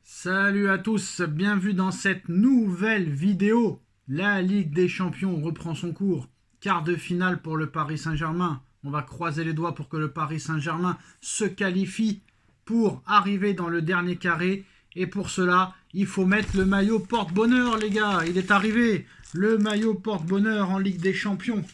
Salut à tous, bienvenue dans cette nouvelle vidéo. La Ligue des Champions reprend son cours. Quart de finale pour le Paris Saint-Germain. On va croiser les doigts pour que le Paris Saint-Germain se qualifie pour arriver dans le dernier carré. Et pour cela, il faut mettre le maillot porte-bonheur, les gars. Il est arrivé, le maillot porte-bonheur en Ligue des Champions.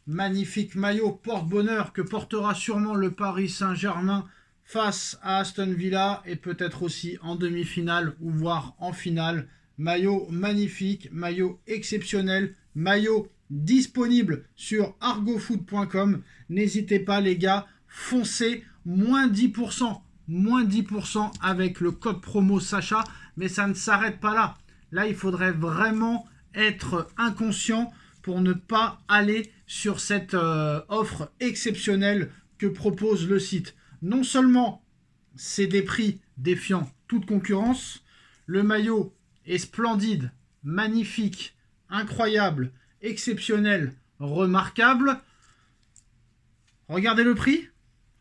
Magnifique maillot porte-bonheur que portera sûrement le Paris Saint-Germain face à Aston Villa et peut-être aussi en demi-finale ou voire en finale. Maillot magnifique, maillot exceptionnel, maillot disponible sur argofoot.com. N'hésitez pas les gars, foncez, moins 10%, moins 10% avec le code promo Sacha, mais ça ne s'arrête pas là. Là, il faudrait vraiment être inconscient pour ne pas aller sur cette offre exceptionnelle que propose le site. Non seulement c'est des prix défiant toute concurrence, le maillot est splendide, magnifique, incroyable, exceptionnel, remarquable. Regardez le prix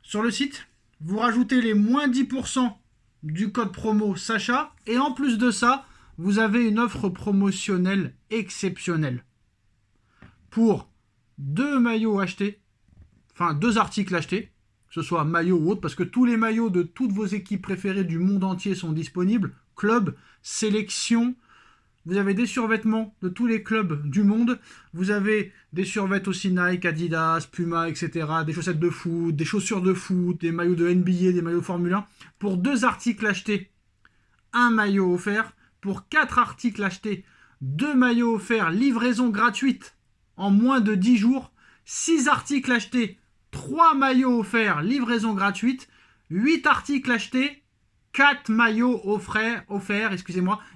sur le site. Vous rajoutez les moins 10% du code promo Sacha et en plus de ça, vous avez une offre promotionnelle exceptionnelle. Pour deux maillots achetés, enfin deux articles achetés, que ce soit maillot ou autre, parce que tous les maillots de toutes vos équipes préférées du monde entier sont disponibles. Club, sélection, vous avez des survêtements de tous les clubs du monde. Vous avez des survêtements aussi Nike, Adidas, Puma, etc. Des chaussettes de foot, des chaussures de foot, des maillots de NBA, des maillots de Formule 1. Pour deux articles achetés, un maillot offert. Pour 4 articles achetés, 2 maillots offerts, livraison gratuite en moins de 10 jours. 6 articles achetés, 3 maillots offerts, livraison gratuite. 8 articles achetés, 4 maillots offerts,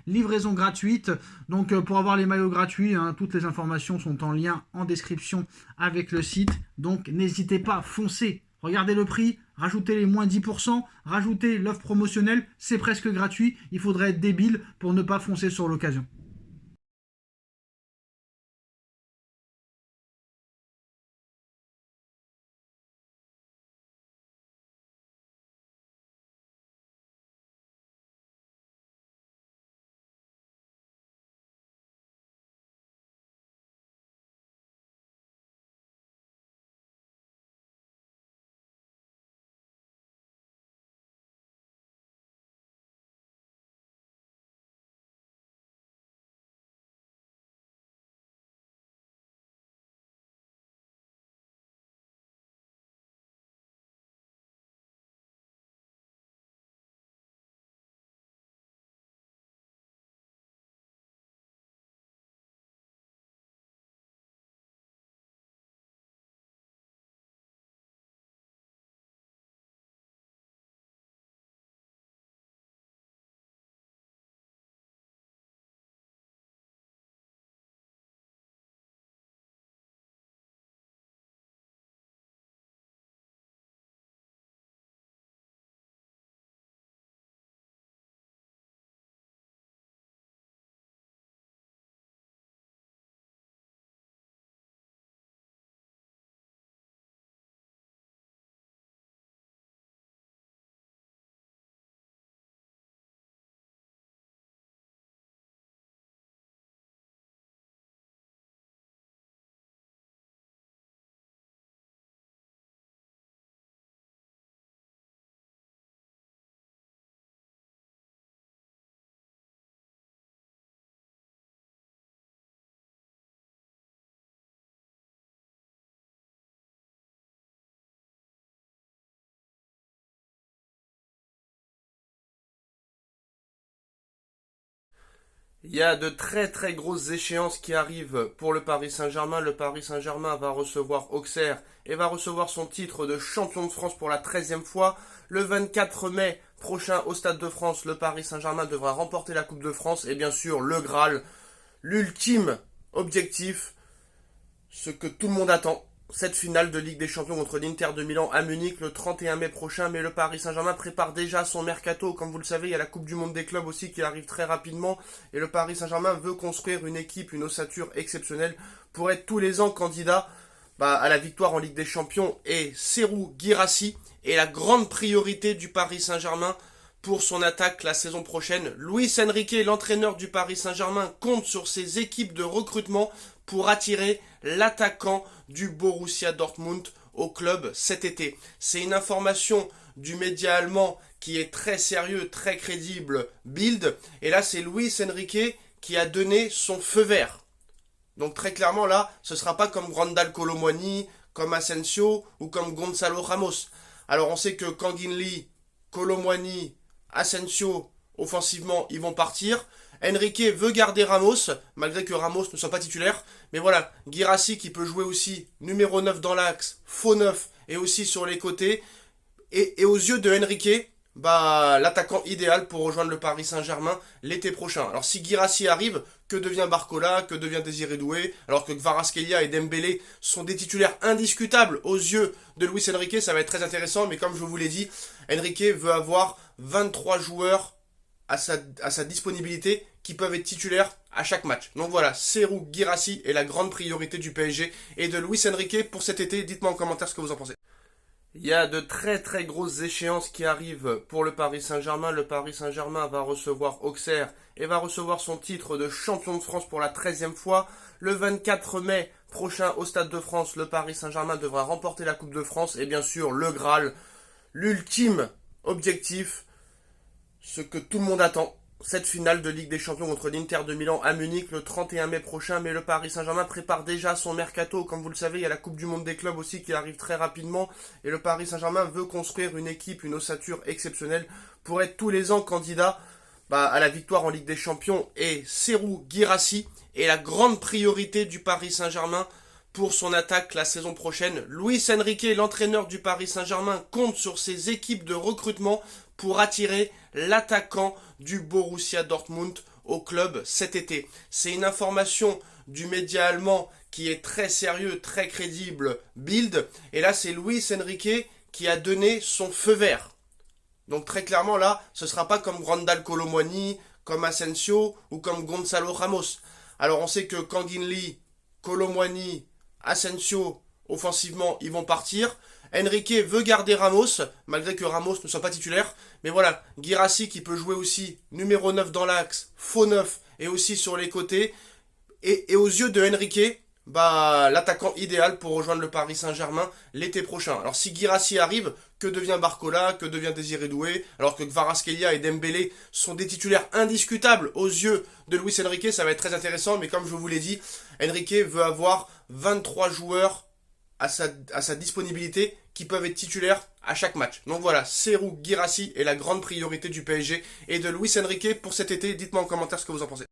livraison gratuite. Donc pour avoir les maillots gratuits, toutes les informations sont en lien en description avec le site. Donc n'hésitez pas, foncez. Regardez le prix, rajoutez les moins 10%, rajoutez l'offre promotionnelle, c'est presque gratuit. Il faudrait être débile pour ne pas foncer sur l'occasion. Il y a de très très grosses échéances qui arrivent pour le Paris Saint-Germain. Le Paris Saint-Germain va recevoir Auxerre et va recevoir son titre de champion de France pour la 13e fois. Le 24 mai prochain au Stade de France, le Paris Saint-Germain devra remporter la Coupe de France et bien sûr le Graal, l'ultime objectif, ce que tout le monde attend. Cette finale de Ligue des Champions contre l'Inter de Milan à Munich le 31 mai prochain, mais le Paris Saint-Germain prépare déjà son mercato. Comme vous le savez, il y a la Coupe du Monde des clubs aussi qui arrive très rapidement et le Paris Saint-Germain veut construire une équipe, une ossature exceptionnelle pour être tous les ans candidat à la victoire en Ligue des Champions. Et Serhou Guirassy est la grande priorité du Paris Saint-Germain pour son attaque la saison prochaine. Luis Enrique, l'entraîneur du Paris Saint-Germain, compte sur ses équipes de recrutement pour attirer l'attaquant du Borussia Dortmund au club cet été. C'est une information du média allemand qui est très sérieux, très crédible, Bild. Et là, c'est Luis Enrique qui a donné son feu vert. Donc très clairement, là, ce ne sera pas comme Randal Kolo Muani, comme Asensio ou comme Gonzalo Ramos. Alors on sait que Kangin Lee, Kolo Muani, Asensio, offensivement, ils vont partir. Enrique veut garder Ramos, malgré que Ramos ne soit pas titulaire. Mais voilà, Guirassy qui peut jouer aussi numéro 9 dans l'axe, faux 9 et aussi sur les côtés. Et aux yeux de Enrique, l'attaquant idéal pour rejoindre le Paris Saint-Germain l'été prochain. Alors si Guirassy arrive, que devient Barcola, que devient Désiré Doué, alors que Kvaratskhelia et Dembélé sont des titulaires indiscutables aux yeux de Luis Enrique, ça va être très intéressant, mais comme je vous l'ai dit, Enrique veut avoir 23 joueurs à sa disponibilité qui peuvent être titulaires à chaque match. Donc voilà, Serhou Guirassy est la grande priorité du PSG et de Luis Enrique pour cet été. Dites-moi en commentaire ce que vous en pensez. Il y a de très très grosses échéances qui arrivent pour le Paris Saint-Germain. Le Paris Saint-Germain va recevoir Auxerre et va recevoir son titre de champion de France pour la 13e fois. Le 24 mai prochain au Stade de France, le Paris Saint-Germain devra remporter la Coupe de France et bien sûr le Graal, l'ultime objectif, ce que tout le monde attend. Cette finale de Ligue des Champions contre l'Inter de Milan à Munich le 31 mai prochain. Mais le Paris Saint-Germain prépare déjà son mercato. Comme vous le savez, il y a la Coupe du Monde des clubs aussi qui arrive très rapidement. Et le Paris Saint-Germain veut construire une équipe, une ossature exceptionnelle pour être tous les ans candidat à la victoire en Ligue des Champions. Et Serhou Guirassy est la grande priorité du Paris Saint-Germain pour son attaque la saison prochaine. Luis Enrique, l'entraîneur du Paris Saint-Germain, compte sur ses équipes de recrutement pour attirer l'attaquant du Borussia Dortmund au club cet été. C'est une information du média allemand qui est très sérieux, très crédible, Bild. Et là, c'est Luis Enrique qui a donné son feu vert. Donc très clairement, là, ce ne sera pas comme Randal Kolo Muani, comme Asensio ou comme Gonzalo Ramos. Alors on sait que Kangin Lee, Kolo Muani, Asensio, offensivement, ils vont partir. Enrique veut garder Ramos, malgré que Ramos ne soit pas titulaire. Mais voilà, Guirassy qui peut jouer aussi numéro 9 dans l'axe, faux 9 et aussi sur les côtés. Et aux yeux de Enrique, l'attaquant idéal pour rejoindre le Paris Saint-Germain l'été prochain. Alors si Guirassy arrive, que devient Barcola, que devient Désiré Doué, alors que Kvaratskhelia et Dembélé sont des titulaires indiscutables aux yeux de Luis Enrique, ça va être très intéressant. Mais comme je vous l'ai dit, Enrique veut avoir 23 joueurs à sa disponibilité qui peuvent être titulaires à chaque match. Donc voilà, Serhou Guirassy est la grande priorité du PSG et de Luis Enrique pour cet été. Dites-moi en commentaire ce que vous en pensez.